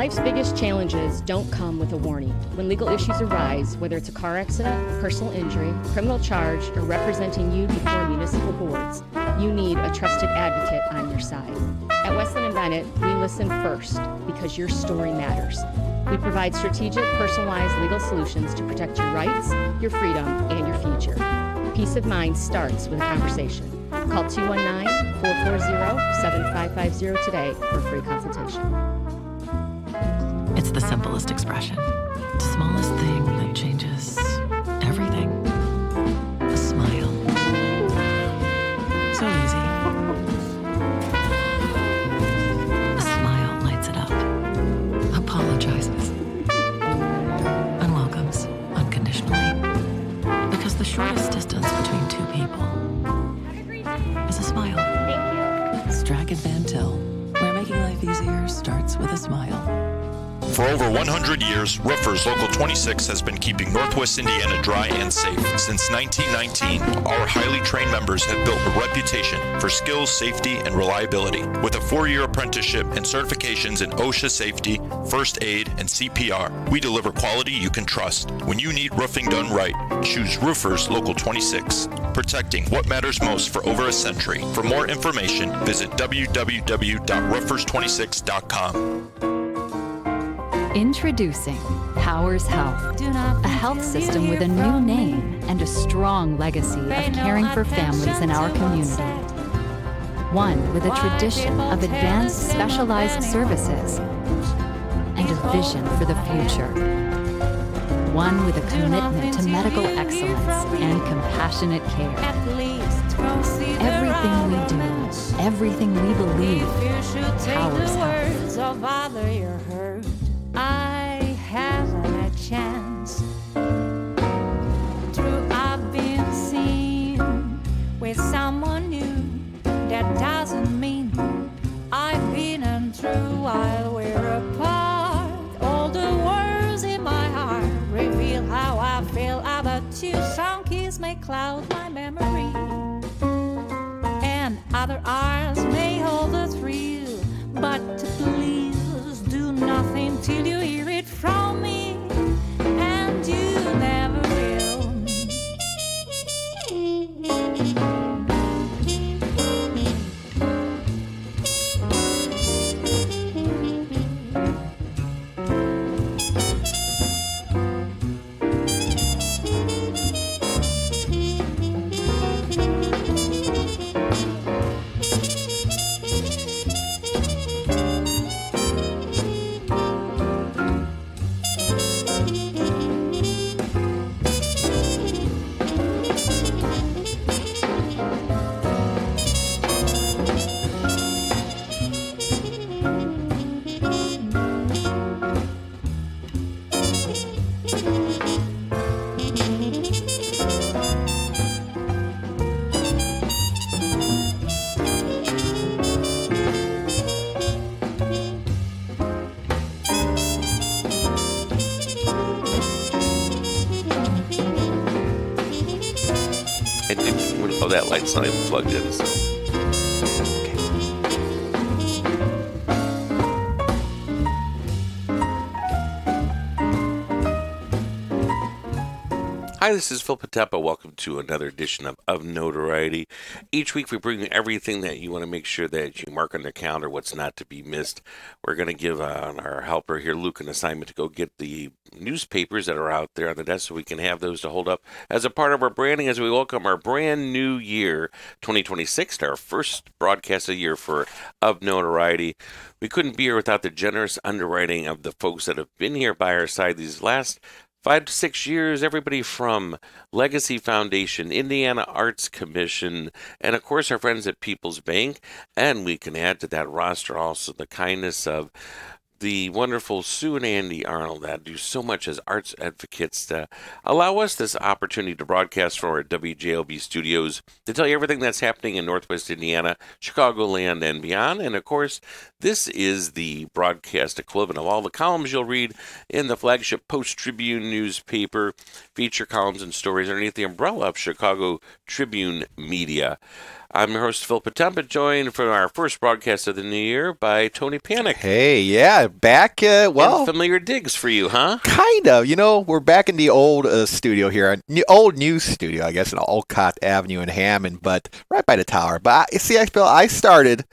Life's biggest challenges don't come with a warning. When legal issues arise, whether it's a car accident, personal injury, criminal charge, or representing you before municipal boards, you need a trusted advocate on your side. At Westland & Bennett, we listen first because your story matters. We provide strategic, personalized legal solutions to protect your rights, your freedom, and your future. Peace of mind starts with a conversation. Call 219-440-7550 today for a free consultation. It's the simplest expression. The smallest thing that changes everything. A smile. So easy. A smile lights it up. Apologizes. And welcomes unconditionally. Because the shortest distance between two people is a smile. Thank you. Strachan Van Til, where making life easier starts with a smile. For over 100 years, Roofers Local 26 has been keeping Northwest Indiana dry and safe. Since 1919, our highly trained members have built a reputation for skills, safety, and reliability. With a 4-year apprenticeship and certifications in OSHA safety, first aid, and CPR, we deliver quality you can trust. When you need roofing done right, choose Roofers Local 26, protecting what matters most for over a century. For more information, visit www.roofers26.com. Introducing Powers Health, a health system with a new name and a strong legacy of caring for families in our community. One with a tradition of advanced specialized services and a vision for the future. One with a commitment to medical excellence and compassionate care. Everything we do, everything we believe, Powers Health. I haven't a chance. True, I've been seen with someone new. That doesn't mean I've been untrue. While we're apart, all the words in my heart reveal how I feel about you. Some kiss may cloud my memory, and other eyes may hold the thrill. But please do nothing till you hear it from me, and you never will. That light's not even plugged in, so. Hi, this is Phil Potempa. Welcome to another edition of Notoriety. Each week we bring you everything that you want to make sure that you mark on the calendar, what's not to be missed. We're going to give our helper here, Luke, an assignment to go get the newspapers that are out there on the desk so we can have those to hold up as a part of our branding as we welcome our brand new year, 2026, to our first broadcast of the year of Notoriety. We couldn't be here without the generous underwriting of the folks that have been here by our side these last 5 to 6 years, everybody from Legacy Foundation, Indiana Arts Commission, and of course our friends at People's Bank. And we can add to that roster also the kindness of the wonderful Sue and Andy Arnold that do so much as arts advocates to allow us this opportunity to broadcast from our WJOB Studios to tell you everything that's happening in Northwest Indiana, Chicagoland, and beyond. And of course, this is the broadcast equivalent of all the columns you'll read in the flagship Post-Tribune newspaper, feature columns and stories underneath the umbrella of Chicago Tribune Media. I'm your host, Phil Potempa, joined for our first broadcast of the new year by Tony Panek. Hey, yeah, Back, And familiar digs for you, huh? Kind of. We're back in the old studio here, old news studio, I guess, in Olcott Avenue in Hammond, but right by the tower. But I started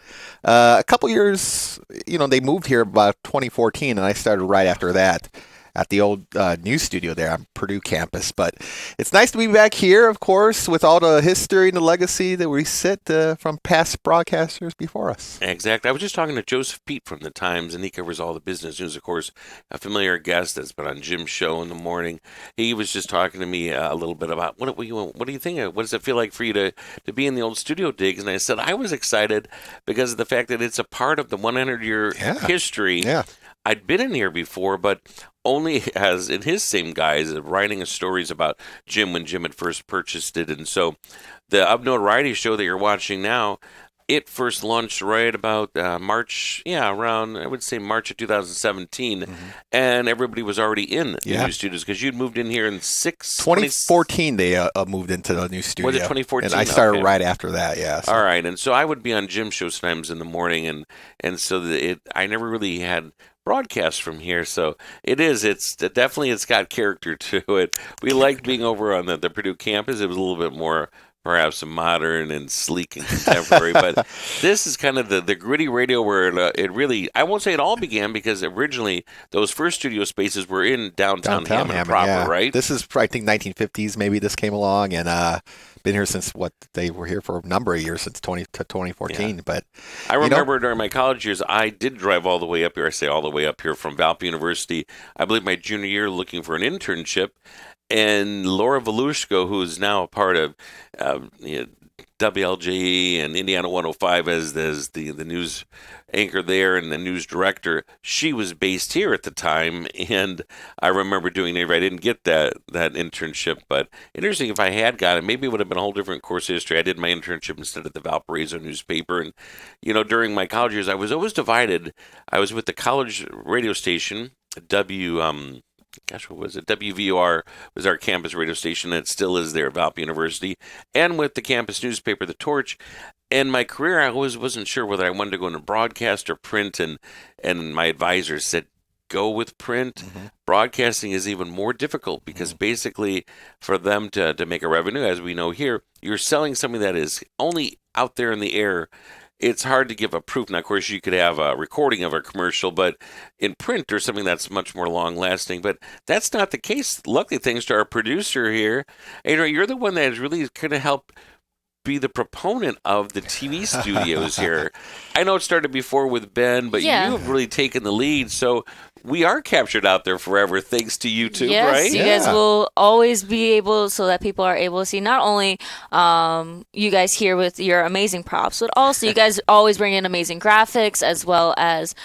a couple years, they moved here about 2014, and I started right after that at the old news studio there on Purdue campus. But it's nice to be back here, of course, with all the history and the legacy that we sit from past broadcasters before us. Exactly. I was just talking to Joseph Pete from the Times, and he covers all the business news, of course, a familiar guest that's been on Jim's show in the morning. He was just talking to me a little bit about, what do you think? What does it feel like for you to be in the old studio digs? And I said, I was excited because of the fact that it's a part of the 100-year history. Yeah. I'd been in here before, but only as in his same guise, writing stories about Jim when Jim had first purchased it. And so the Notoriety Show that you're watching now, it first launched right about March, around, I would say March of 2017. And everybody was already in the new studios because you'd moved in here in 2014 they moved into the new studio. Was it 2014? And I started right after that, yeah. So. All right. And so I would be on Jim's show sometimes in the morning. And so I never really had broadcast from here, so it's got character to it. We liked being over on the Purdue campus. It was a little bit more perhaps modern and sleek and contemporary, but this is kind of the gritty radio where it really, I won't say it all began, because originally those first studio spaces were in downtown Hammond proper, right? This is, I think, 1950s maybe this came along, and been here since they were here for a number of years, since 2014. Yeah. But I remember during my college years, I did drive all the way up here. I say all the way up here from Valpo University. I believe my junior year, looking for an internship, and Laura Volushko, who is now a part of WLJE and Indiana 105 as the news anchor there and the news director, she was based here at the time, and I remember doing it. I didn't get that internship, but interesting, if I had got it, maybe it would have been a whole different course of history. I did my internship instead of the Valparaiso newspaper, and during my college years, I was always divided. I was with the college radio station, what was it? WVOR was our campus radio station, and it still is there at Valpo University, and with the campus newspaper, The Torch. And my career, I always wasn't sure whether I wanted to go into broadcast or print, and my advisors said, go with print. Mm-hmm. Broadcasting is even more difficult because basically for them to make a revenue, as we know here, you're selling something that is only out there in the air. It's hard to give a proof. Now, of course, you could have a recording of a commercial, but in print or something that's much more long-lasting. But that's not the case. Luckily, thanks to our producer here, Adrian, you're the one that has really kind of helped be the proponent of the TV studios here. I know it started before with Ben, but you have really taken the lead. So we are captured out there forever thanks to you too, right? Yes, you guys will always be able, so that people are able to see not only you guys here with your amazing props, but also you guys always bring in amazing graphics as well as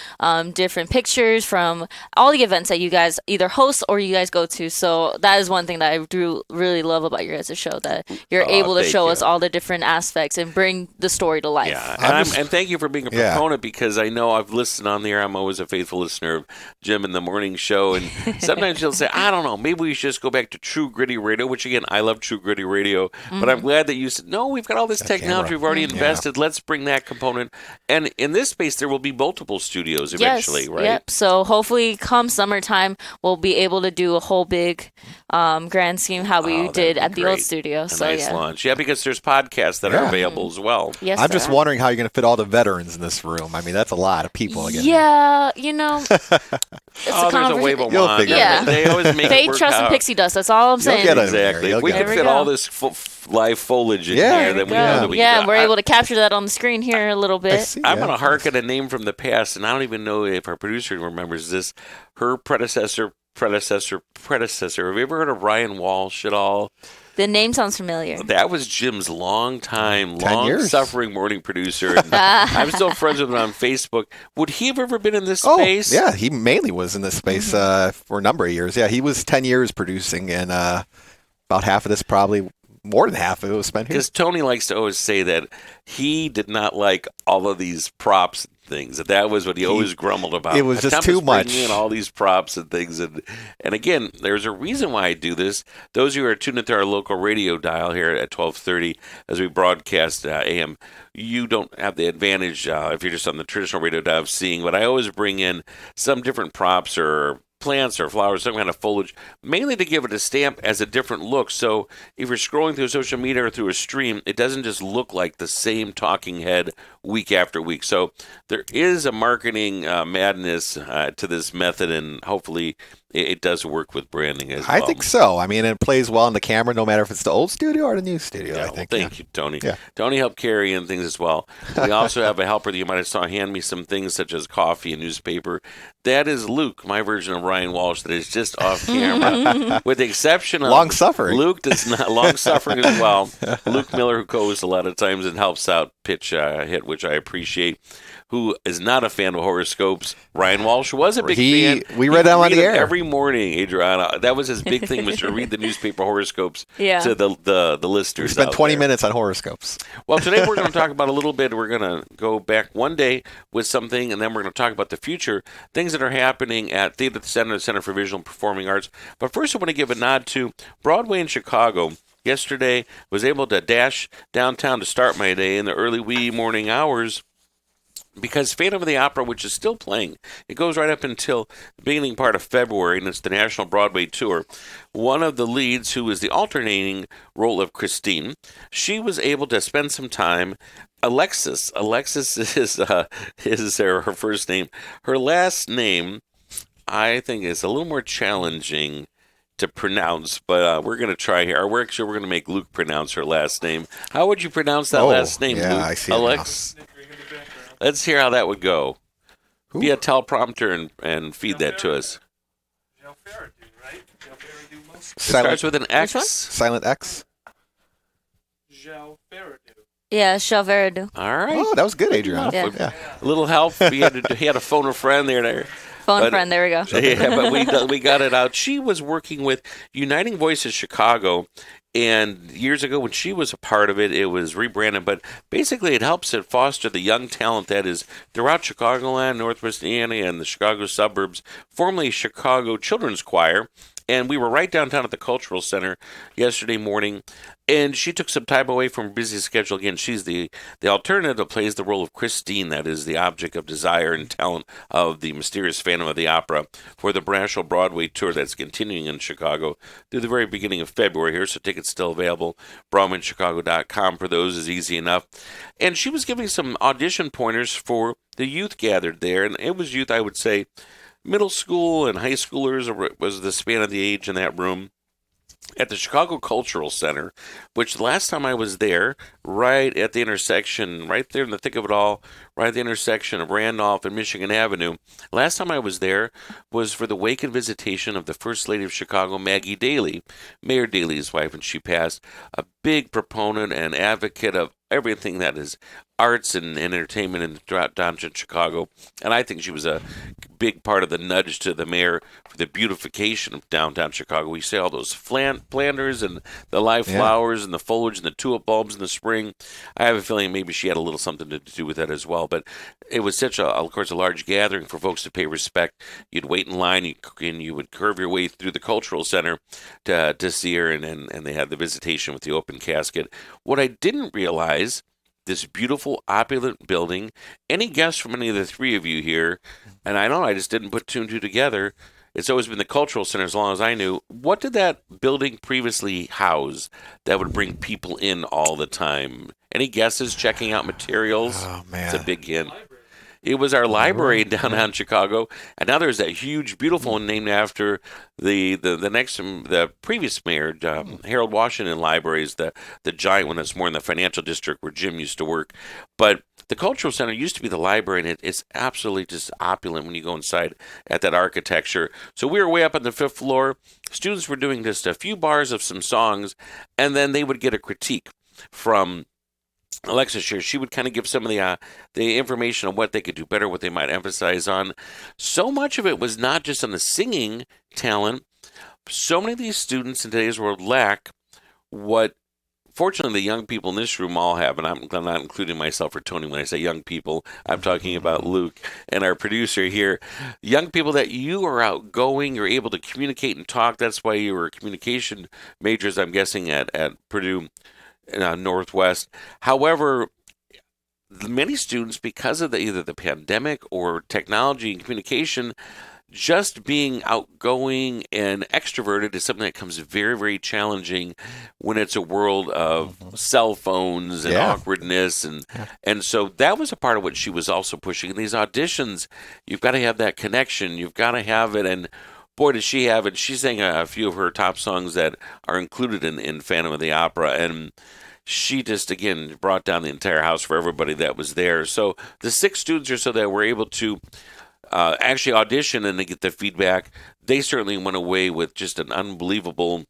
different pictures from all the events that you guys either host or you guys go to. So that is one thing that I do really love about your guys' show, that you're able to show us all the different aspects and bring the story to life. Yeah, and thank you for being a proponent, because I know I've listened on the air. I'm always a faithful listener of Jim in the morning show, and sometimes he'll say, I don't know, maybe we should just go back to true gritty radio, which again, I love true gritty radio, but I'm glad that you said, no, we've got all this technology, we've already invested, let's bring that component. And in this space, there will be multiple studios eventually, right? Yep. So hopefully come summertime, we'll be able to do a whole big grand scheme how we did at the old studio. A nice launch. Yeah, because there's podcasts that are available as well. Yes, I'm just wondering how you're going to fit all the veterans in this room. I mean, that's a lot of people again. Yeah, it's there's a wave of wand. Yeah. They always make Fade, trust, and pixie dust. That's all I'm saying. Exactly. If we could fit all this live foliage in here, then we know that we can. We're able to capture that on the scrring here a little bit. I'm going to harken a name from the past, and I don't even know if our producer remembers this. Her predecessor. Have you ever heard of Ryan Walsh at all? The name sounds familiar. That was Jim's long-suffering morning producer. And I'm still friends with him on Facebook. Would he have ever been in this space? Yeah, he mainly was in this space for a number of years. Yeah, he was 10 years producing, and about half of this, probably more than half of it, was spent here. Because Tony likes to always say that he did not like all of these props things. That was what he always grumbled about. It was just Potempa's too much. bringing in all these props and things, and again, there's a reason why I do this. Those of you who are tuned into our local radio dial here at 1230 as we broadcast AM, you don't have the advantage if you're just on the traditional radio dial of seeing, but I always bring in some different props or plants or flowers, some kind of foliage, mainly to give it a stamp as a different look. So if you're scrolling through social media or through a stream, it doesn't just look like the same talking head week after week. So there is a marketing madness to this method, and hopefully it does work with branding as well. I think so. I mean, it plays well on the camera, no matter if it's the old studio or the new studio, Yeah, I think. well, thank you, Tony. Yeah. Tony helped carry in things as well. We also have a helper that you might have saw hand me some things such as coffee and newspaper. That is Luke, my version of Ryan Walsh, that is just off camera. With the exception of Long-suffering. Luke does not long-suffering as well. Luke Miller, who co-hosts a lot of times and helps out pitch hit, which I appreciate, who is not a fan of horoscopes. Ryan Walsh was a big fan. We read them on the air every morning, Adriana. That was his big thing, was to read the newspaper horoscopes to the listeners. We spent out 20 there. minutes on horoscopes. Well, today we're going to talk about a little bit. We're going to go back one day with something, and then we're going to talk about the future, things that are happening at Theater Center, the Center for Visual and Performing Arts. But first, I want to give a nod to Broadway in Chicago. Yesterday, was able to dash downtown to start my day in the early wee morning hours, because Phantom of the Opera, which is still playing, it goes right up until the beginning part of February, and it's the National Broadway Tour. One of the leads, who is the alternating role of Christine, she was able to spend some time. Alexis is her first name. Her last name, I think, is a little more challenging to pronounce, but we're going to try here. We're going to make Luke pronounce her last name. How would you pronounce that last name, yeah, Luke? I see it Alex? Let's hear how that would go. Be a teleprompter and feed that to us. It starts with an X. Silent X. Yeah, Chalveradou. All right. Oh, that was good, Adriana. Yeah. A little help. He had to phone a friend there. Phone friend, there we go. Yeah, but we got it out. She was working with Uniting Voices Chicago, and years ago when she was a part of it, it was rebranded. But basically, it helps it foster the young talent that is throughout Chicagoland, Northwest Indiana, and the Chicago suburbs, formerly Chicago Children's Choir. And we were right downtown at the Cultural Center yesterday morning, and she took some time away from her busy schedule. Again, she's the alternative that plays the role of Christine, that is the object of desire and talent of the mysterious Phantom of the Opera, for the National Broadway Tour that's continuing in Chicago through the very beginning of February here, so tickets still available. BroadwayInChicago.com for those is easy enough. And she was giving some audition pointers for the youth gathered there, and it was youth, I would say, middle school and high schoolers was the span of the age in that room at the Chicago Cultural Center, which the last time I was there, right at the intersection, right there in the thick of it all, right at the intersection of Randolph and Michigan Avenue, last time I was there was for the wake and visitation of the First Lady of Chicago, Maggie Daley, Mayor Daley's wife, and she passed, a big proponent and advocate of everything that is arts and entertainment in downtown Chicago. And I think she was a big part of the nudge to the mayor for the beautification of downtown Chicago. We see all those planters and the live flowers and the foliage and the tulip bulbs in the spring. I have a feeling maybe she had a little something to do with that as well. But it was such of course, a large gathering for folks to pay respect. You'd wait in line and you would curve your way through the Cultural Center to see her, and they had the visitation with the open casket. What I didn't realize, this beautiful, opulent building. Any guess from any of the three of you here? And I know I just didn't put two and two together. It's always been the Cultural Center as long as I knew. What did that building previously house that would bring people in all the time? Any guesses? Checking out materials? Oh, man. It's a big hint. It was our library in downtown Chicago, and now there's that huge, beautiful one named after the previous mayor, Harold Washington Libraries, the giant one that's more in the financial district where Jim used to work. But the Cultural Center used to be the library, and it's absolutely just opulent when you go inside at that architecture. So we were way up on the 5th floor. Students were doing just a few bars of some songs, and then they would get a critique from Alexis here. She would kind of give some of the information on what they could do better, what they might emphasize on. So much of it was not just on the singing talent. So many of these students in today's world lack what fortunately, the young people in this room all have, and I'm not including myself or Tony when I say young people. I'm talking about Luke and our producer here. Young people that you are outgoing, you're able to communicate and talk. That's why you were communication majors, I'm guessing, at Purdue Northwest. However, many students, because of either the pandemic or technology and communication, just being outgoing and extroverted is something that comes very, very challenging when it's a world of cell phones and awkwardness. And so that was a part of what she was also pushing. In these auditions, you've got to have that connection. You've got to have it. And boy, does she have it. She sang a few of her top songs that are included in Phantom of the Opera. And she just, again, brought down the entire house for everybody that was there. So the 6 students or so that were able to actually audition and they get the feedback, they certainly went away with just an unbelievable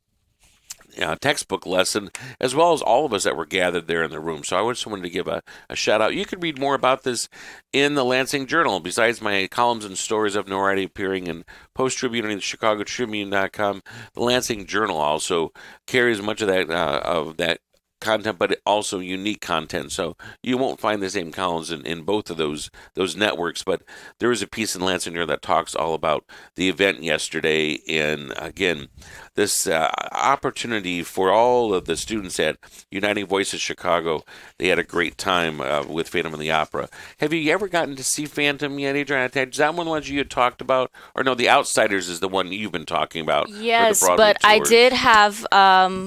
textbook lesson, as well as all of us that were gathered there in the room. So I just wanted to give a shout out. You can read more about this in the Lansing Journal. Besides my columns and stories of Notoriety appearing in Post Tribune and ChicagoTribune.com, the Lansing Journal also carries much of that content, but also unique content. So you won't find the same columns in both of those networks, but there is a piece in Lansing that talks all about the event yesterday. And again, this opportunity for all of the students at Uniting Voices Chicago, they had a great time with Phantom of the Opera. Have you ever gotten to see Phantom yet, Adrian? Is that one of the ones you had talked about? Or no, The Outsiders is the one you've been talking about. Yes, but I did have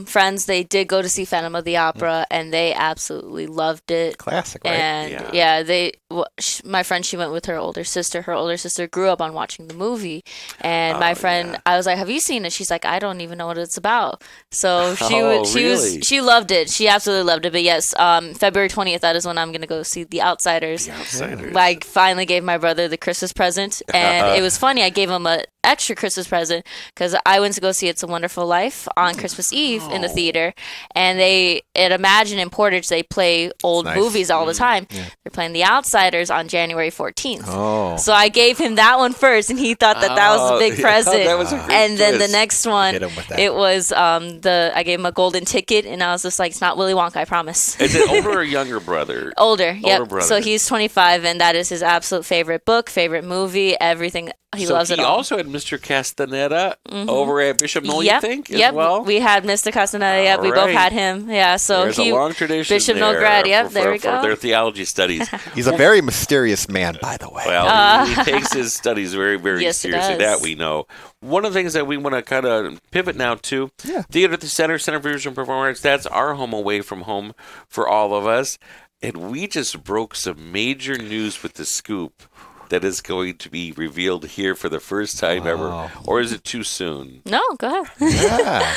friends, they did go to see Phantom of the Opera, and they absolutely loved it. Classic, right? And my friend, she went with her older sister. Her older sister grew up on watching the movie, and my friend, I was like, "Have you seen it?" She's like, "I don't even know what it's about." So she loved it. She absolutely loved it. But yes, February 20th, that is when I'm gonna go see The Outsiders. I finally gave my brother the Christmas present, and it was funny. I gave him an extra Christmas present because I went to go see It's a Wonderful Life on Christmas Eve in the theater, and at Imagine in Portage they play old movies all the time. They're playing The Outsiders on January 14th. So I gave him that one first, and he thought that was a big present. That was a great and then twist. the next one, it was I gave him a golden ticket, and I was just like, "It's not Willy Wonka, I promise." Is it older or younger brother? Older, yep. Brother. So he's 25, and that is his absolute favorite book, favorite movie, everything. He loves it all. He also had Mr. Castaneda over at Bishop Knoll, you think, as well? We had Mr. Castaneda. Yep, we both had him. Yeah, so there's a long tradition Bishop Knoll grad. Yep, there we go. For their theology studies. He's a very mysterious man, by the way. Well, he takes his studies very, very Yes, seriously. That we know. One of the things that we want to kind of pivot now to, Theater at the Center for Visual and Performing Arts, that's our home away from home for all of us. And we just broke some major news with the scoop that is going to be revealed here for the first time ever. Or is it too soon? No, go ahead.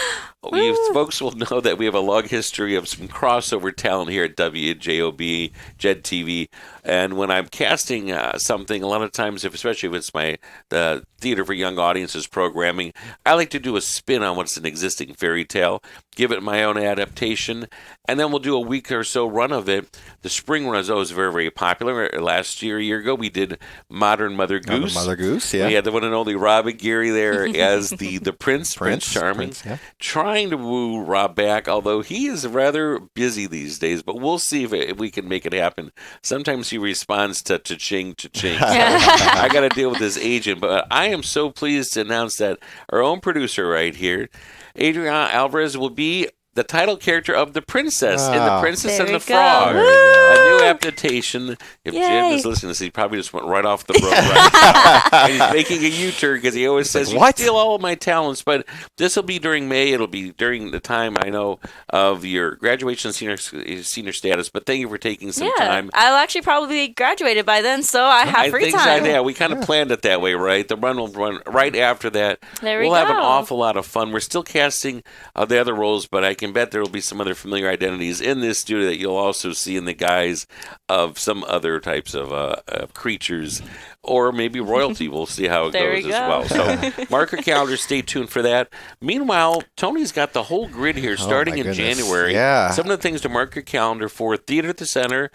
You folks will know that we have a long history of some crossover talent here at WJOB, JED TV. And when I'm casting something, a lot of times, especially if it's the Theater for Young Audiences programming, I like to do a spin on what's an existing fairy tale, give it my own adaptation, and then we'll do a week or so run of it. The spring run is always very, very popular. Last year, a year ago, we did Modern Mother Goose. Mother Goose, yeah. We had the one and only Robin Geary there as the Prince Charming, trying to woo Rob back, although he is rather busy these days, but we'll see if we can make it happen. Sometimes he responds to cha-ching, cha-ching. So I got to deal with his agent, but I am so pleased to announce that our own producer right here, Adriana Alvarez, will be the title character of the princess in The Princess and the Frog. A new adaptation. If Jim is listening to this, he probably just went right off the road right now. And he's making a U-turn because he always says, "You steal all of my talents." But this will be during May. It'll be during the time, I know, of your graduation senior status. But thank you for taking some time. I'll actually probably be graduated by then, so I have free time. Yeah, we kind of planned it that way, right? The run will run right after that. We'll have an awful lot of fun. We're still casting the other roles, but I can bet there will be some other familiar identities in this studio that you'll also see in the guise of some other types of creatures, or maybe royalty. We'll see how it goes as well. So mark your calendar, stay tuned for that. Meanwhile, Tony's got the whole grid here starting in January. Some of the things to mark your calendar for: Theater at the Center,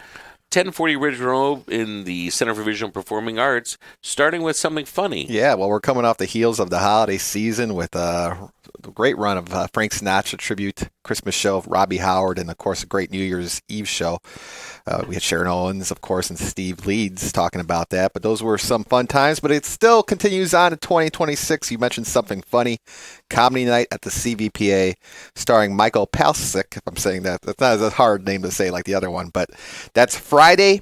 1040 Ridge Road in the Center for Visual and Performing Arts, starting with something funny. Yeah, well, we're coming off the heels of the holiday season with the great run of Frank Sinatra tribute Christmas show, Robbie Howard, and of course a great New Year's Eve show. We had Sharon Owens, of course, and Steve Leeds talking about that. But those were some fun times. But it still continues on in 2026. You mentioned Something Funny, Comedy Night at the CVPA, starring Michael Palcic, if I'm saying that. That's not a hard name to say like the other one. But that's Friday,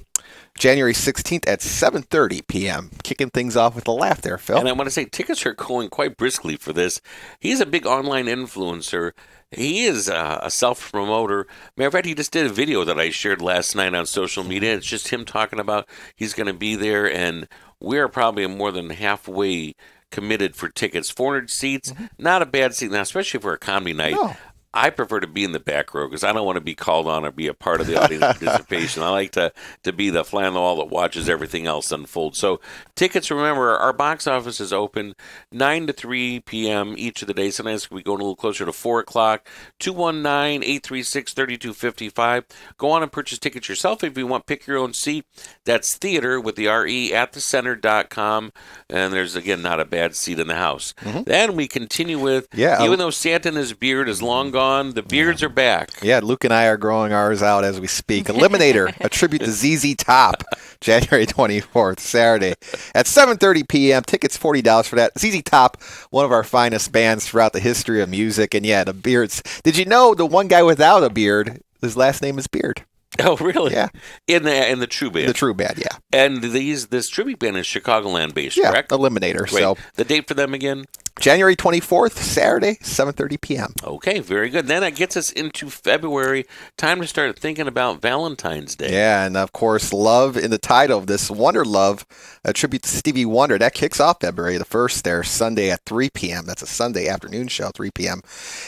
January 16th at 7:30 p.m. Kicking things off with a laugh there, Phil. And I want to say tickets are going quite briskly for this. He's a big online influencer. He is a self-promoter. Matter of fact, he just did a video that I shared last night on social media. It's just him talking about he's going to be there, and we're probably more than halfway committed for tickets. 400 seats, not a bad seat now, especially for a comedy night. No. I prefer to be in the back row because I don't want to be called on or be a part of the audience participation. I like to be the fly on the wall that watches everything else unfold. So tickets, remember, our box office is open 9 to 3 p.m. each of the days. Sometimes we go a little closer to 4 o'clock. 219-836-3255. Go on and purchase tickets yourself if you want. Pick your own seat. That's theater with the R-E at thecenter.com. And there's, again, not a bad seat in the house. Then we continue with, even though Santa and his beard is long gone, the beards are back. Yeah, Luke and I are growing ours out as we speak. Eliminator, a tribute to ZZ Top, January 24th, Saturday at 7:30 p.m. Tickets $40 for that. ZZ Top, one of our finest bands throughout the history of music. And yeah, the beards. Did you know the one guy without a beard, his last name is Beard? Oh, really? Yeah. In the True Band. The True Band, yeah. And this tribute band is Chicagoland based, yeah, correct? Eliminator. Great. So the date for them again? January 24th, Saturday, 7:30 p.m. Okay, very good. Then that gets us into February. Time to start thinking about Valentine's Day. Yeah, and of course, Love in the title of this, Wonder Love, a tribute to Stevie Wonder. That kicks off February the 1st there, Sunday at 3 p.m. That's a Sunday afternoon show, 3 p.m.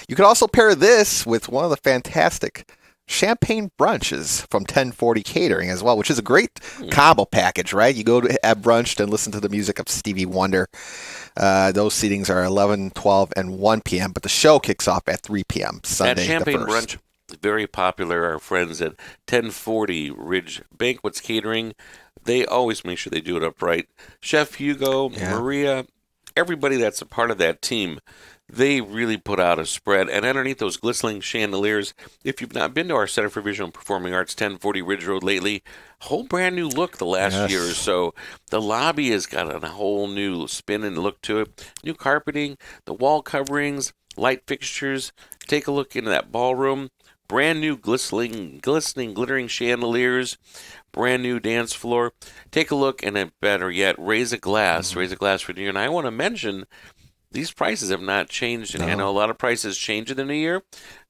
You can also pair this with one of the fantastic champagne brunches from 1040 Catering as well, which is a great combo package, right? You go to have brunch and listen to the music of Stevie Wonder. Those seatings are 11, 12, and 1 p.m., but the show kicks off at 3 p.m. Sunday That champagne the 1st. brunch is very popular. Our friends at 1040 Ridge Banquets Catering, they always make sure they do it upright. Chef Hugo, Maria, everybody that's a part of that team, they really put out a spread. And underneath those glistening chandeliers, if you've not been to our Center for Visual and Performing Arts, 1040 Ridge Road lately, whole brand new look the last year or so. The lobby has got a whole new spin and look to it. New carpeting, the wall coverings, light fixtures. Take a look into that ballroom. Brand new glistening, glittering chandeliers. Brand new dance floor. Take a look, and better yet, raise a glass. Raise a glass for you. And I want to mention, these prices have not changed, and I know a lot of prices change in the new year.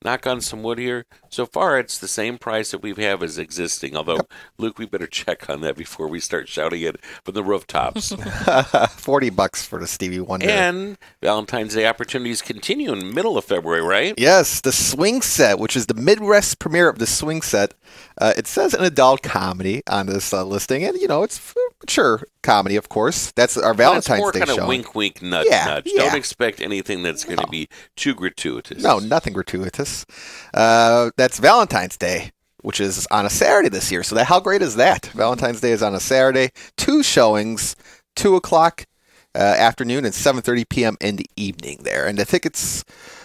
Knock on some wood here. So far, it's the same price that we have as existing. Although, Luke, we better check on that before we start shouting it from the rooftops. $40 for the Stevie Wonder. And Valentine's Day opportunities continue in the middle of February, right? Yes, the Swing Set, which is the Midwest premiere of the Swing Set. It says an adult comedy on this listing, and it's mature comedy, of course. That's our Valentine's Day show. It's more kind of wink, wink, nudge, nudge. Don't expect anything that's going to be too gratuitous. No, nothing gratuitous. That's Valentine's Day, which is on a Saturday this year. So how great is that? Valentine's Day is on a Saturday. 2 showings, 2 o'clock afternoon and 7:30 p.m. in the evening there. And the tickets,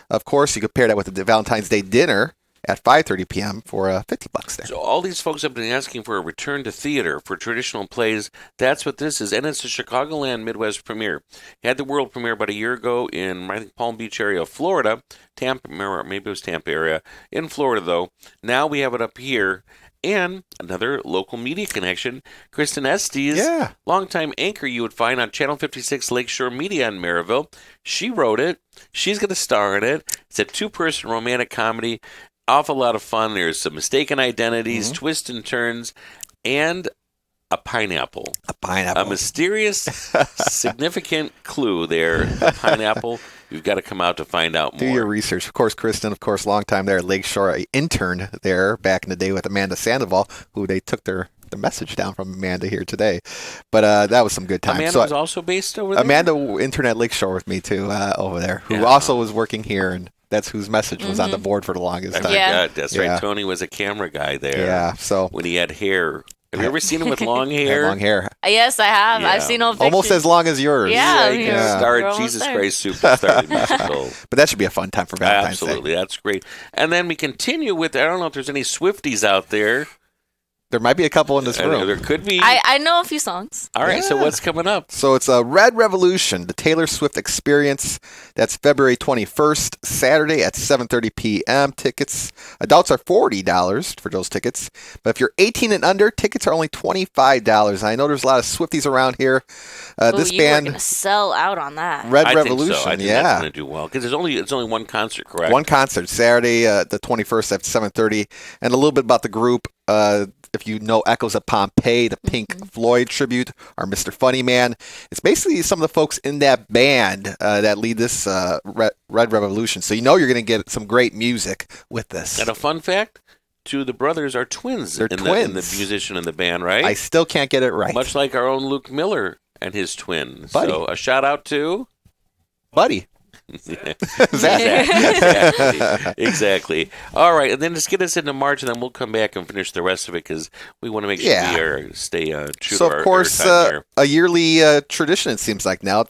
of course, you could pair that with the Valentine's Day dinner at 5:30 p.m. for $50 there. So all these folks have been asking for a return to theater for traditional plays. That's what this is. And it's a Chicagoland Midwest premiere. Had the world premiere about a year ago in, I think, Palm Beach area of Florida. Tampa, maybe it was Tampa area. In Florida, though. Now we have it up here. And another local media connection, Kristen Estes, longtime anchor you would find on Channel 56 Lakeshore Media in Maryville. She wrote it. She's going to star in it. It's a 2-person romantic comedy. Awful lot of fun. There's some mistaken identities, twists and turns, and a pineapple. A pineapple. A mysterious, significant clue there. A pineapple. You've got to come out to find out more. Do your research. Of course, Kristen, long time there at Lakeshore, intern there back in the day with Amanda Sandoval, who they took the message down from Amanda here today. But that was some good times. Amanda was also based over there? Amanda interned at Lakeshore with me, too, over there, who also was working here, and that's whose message was on the board for the longest time. God, that's right. Tony was a camera guy there. Yeah, so when he had hair Have you ever seen him with long hair? Long hair. Yes, I have. Yeah. I've seen old pictures. Almost as long as yours. Yeah, he you're- can star you're almost Jesus there. Christ Superstar the musical. But that should be a fun time for Valentine's Day. Absolutely, that's great. And then we continue with, I don't know if there's any Swifties out there. There might be a couple in this room. There could be. I know a few songs. All right, so what's coming up? So it's a Red Revolution, the Taylor Swift Experience. That's February 21st, Saturday at 7:30 p.m. Tickets, adults are $40 for those tickets. But if you're 18 and under, tickets are only $25. I know there's a lot of Swifties around here. This you band, are going to sell out on that. Red I Revolution, think so. I think yeah. that's going to do well because it's only one concert, correct? One concert, Saturday the 21st at 7:30. And a little bit about the group. If you know Echoes of Pompeii, the Pink Floyd tribute, or Mr. Funny Man, it's basically some of the folks in that band that lead this Red Revolution. So you know you're going to get some great music with this. And a fun fact: two of the brothers are twins. They're twins. In the musician in the band, right? I still can't get it right. Much like our own Luke Miller and his twin. Buddy. So a shout out to Buddy. Exactly. All right, and then just get us into March, and then we'll come back and finish the rest of it because we want to make sure we stay true So, to our of course, time here. a yearly tradition, it seems like now.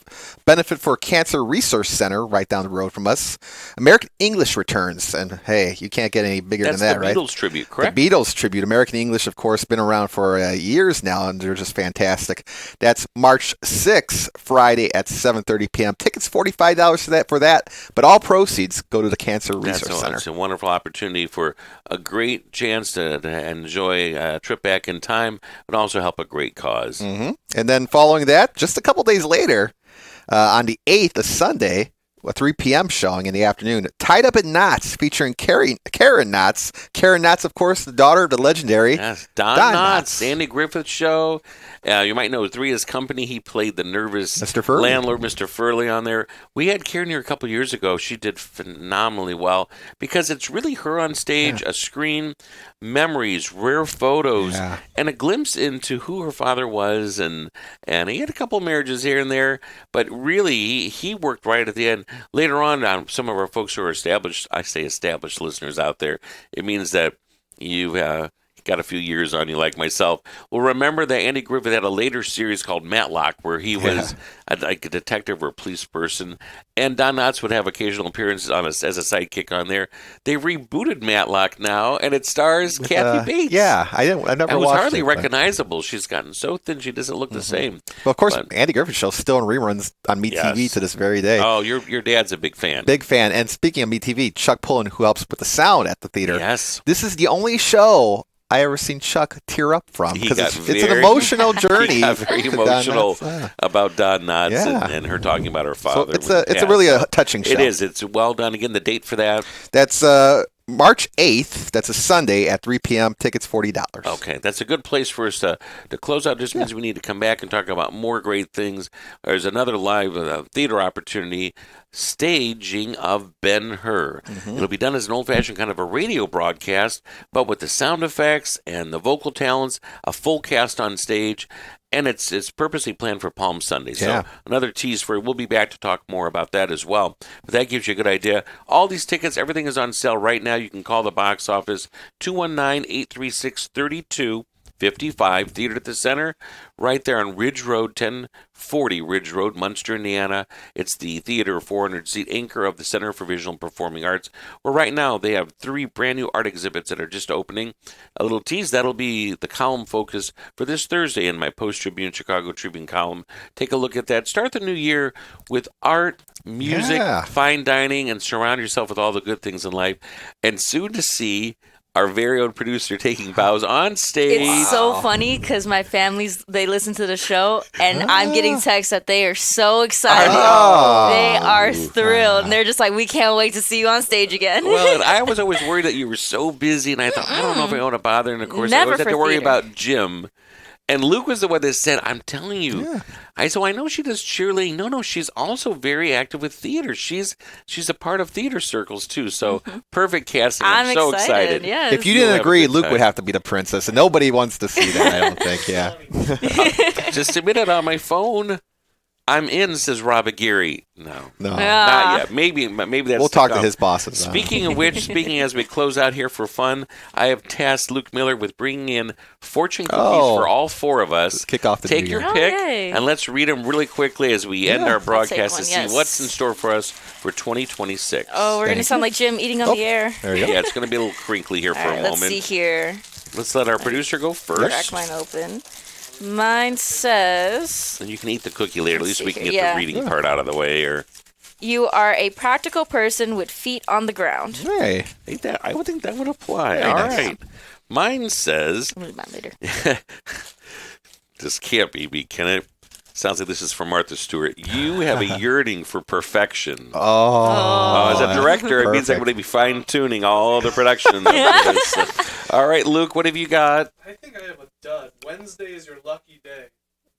Benefit for Cancer Research Center, right down the road from us. American English returns. And, hey, you can't get any bigger That's than that, the right? Beatles tribute, correct? The Beatles tribute. American English, of course, been around for years now, and they're just fantastic. That's March 6th, Friday at 7:30 p.m. Tickets $45 for that, but all proceeds go to the Cancer Research Center. It's a wonderful opportunity for a great chance to enjoy a trip back in time, but also help a great cause. Mm-hmm. And then following that, just a couple days later, on the 8th, a Sunday, a 3 p.m. showing in the afternoon, Tied Up in Knots, featuring Karen Knotts. Karen Knotts, of course, the daughter of the legendary Yes, Don Knotts, Andy Griffith Show. You might know Three's Company. He played the nervous Mr. Furley. landlord, Mr. Furley, on there. We had Karen here a couple years ago. She did phenomenally well because it's really her on stage, a screen, memories, rare photos, and a glimpse into who her father was. And he had a couple marriages here and there, but really he worked right at the end. Later on, some of our folks who are established, I say established listeners out there, it means that you've got a few years on you like myself. Well, remember that Andy Griffith had a later series called Matlock where he was like a detective or a police person, and Don Knotts would have occasional appearances on as a sidekick on there. They rebooted Matlock now, and it stars Kathy Bates. Yeah, I never and watched it. Was hardly it, but- recognizable. She's gotten so thin she doesn't look the same. Well, of course, But- Andy Griffith Show still in reruns on MeTV to this very day. Oh, your dad's a big fan. Big fan. And speaking of MeTV, Chuck Pullen, who helps with the sound at the theater. Yes. This is the only show I ever seen Chuck tear up from He because got it's an very- emotional journey. He got very to Don emotional Knotts. about Don Knotts Yeah. and her talking about her So father. it's a really a touching show. It is. It's well done. Again, the date for that. That's March 8th. That's a Sunday at 3 p.m. Tickets $40. Okay, that's a good place for us to close out. Just means we need to come back and talk about more great things. There's another live theater opportunity, staging of Ben-Hur. It'll be done as an old-fashioned kind of a radio broadcast, but with the sound effects and the vocal talents, a full cast on stage. And it's purposely planned for Palm Sunday. So Yeah. another tease for you. We'll be back to talk more about that as well. But that gives you a good idea. All these tickets, everything is on sale right now. You can call the box office 219-836-3255. Theater at the Center, right there on Ridge Road, 1040 Ridge Road, Munster, Indiana. It's the theater 400-seat anchor of the Center for Visual and Performing Arts, where right now they have 3 brand new art exhibits that are just opening. A little tease, that'll be the column focus for this Thursday in my Post-Tribune, Chicago Tribune column. Take a look at that. Start the new year with art, music, fine dining, and surround yourself with all the good things in life. And soon to see our very own producer taking bows on stage. It's so funny because my family's, they listen to the show, and I'm getting texts that they are so excited. They are thrilled. And they're just like, we can't wait to see you on stage again. Well, and I was always worried that you were so busy, and I thought, I don't know if I want to bother. And of course, I Never always had for to worry theater. about Jim. And Luke was the one that said, I'm telling you. So I know she does cheerleading. No, she's also very active with theater. She's a part of theater circles, too. So perfect casting. I'm so excited. Yes. If you You'll didn't have a agree, good Luke time. would have to be the princess, and nobody wants to see that, I don't think, yeah. Just admit it on my phone. I'm in, says Rob Aguirre. No. No. Not yet. Maybe that's We'll talk to his bosses. Speaking of which, as we close out here for fun, I have tasked Luke Miller with bringing in fortune cookies for all four of us. Kick off the Take new your year. pick, yay. and let's read them really quickly as we end our broadcast to one, see yes. what's in store for us for 2026. Oh, we're going to Thank sound you. like Jim eating on the air. There you go. Yeah, it's going to be a little crinkly here for All right, a let's moment. see here. Let's let our producer go Crack first. mine open. Mine says, And you can eat the cookie later. At Let's least see we can here. get Yeah. the reading part out of the way. Or you are a practical person with feet on the ground. Hey. I would think that would apply. Very All nice. right. Mine says, I'm going to mine later. this can't be me, can it? Sounds like this is from Martha Stewart. You have a yearning for perfection. Oh. As a director, it means I'm perfect. going to be fine-tuning all the production. of this. All right, Luke, what have you got? I think I have a dud. Wednesday is your lucky day.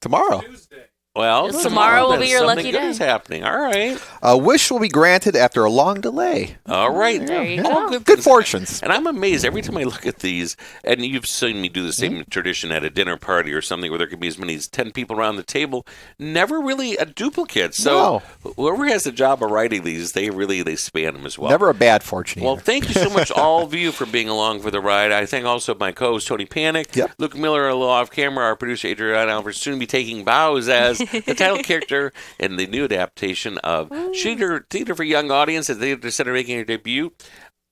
Tomorrow. Tuesday. Well, Tomorrow will be your something lucky good day. is happening. All right. A wish will be granted after a long delay. All right. There you All go. good Good things. fortunes. And I'm amazed every time I look at these, and you've seen me do the same tradition at a dinner party or something where there could be as many as 10 people around the table, never really a duplicate. So whoever has the job of writing these, they span them as well. Never a bad fortune. Well, either. thank you so much, all of you, for being along for the ride. I thank also my co-host, Tony Panek, Yep. Luke Miller, a little off camera, our producer, Adriana Alvarez, soon be taking bows as the title character in the new adaptation of Theater for Young Audience at the Theater Center making their debut.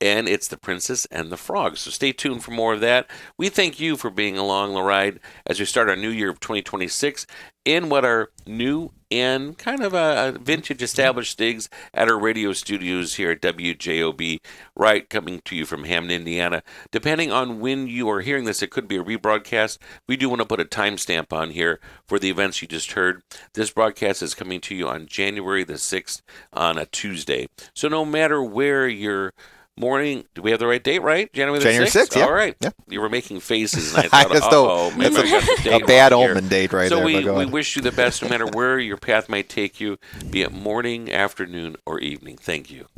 And it's The Princess and the Frog. So stay tuned for more of that. We thank you for being along the ride as we start our new year of 2026 in what are new and kind of a vintage established digs at our radio studios here at WJOB, right, coming to you from Hammond, Indiana. Depending on when you are hearing this, it could be a rebroadcast. We do want to put a timestamp on here for the events you just heard. This broadcast is coming to you on January the 6th on a Tuesday. So no matter where you're morning, do we have the right date, right? January the 6th? yeah. All right. Yeah. You were making faces, and I I thought, just don't- maybe I got the date a bad wrong here. omen date right so there. we but go ahead. wish you the best no matter where your path might take you, be it morning, afternoon, or evening. Thank you.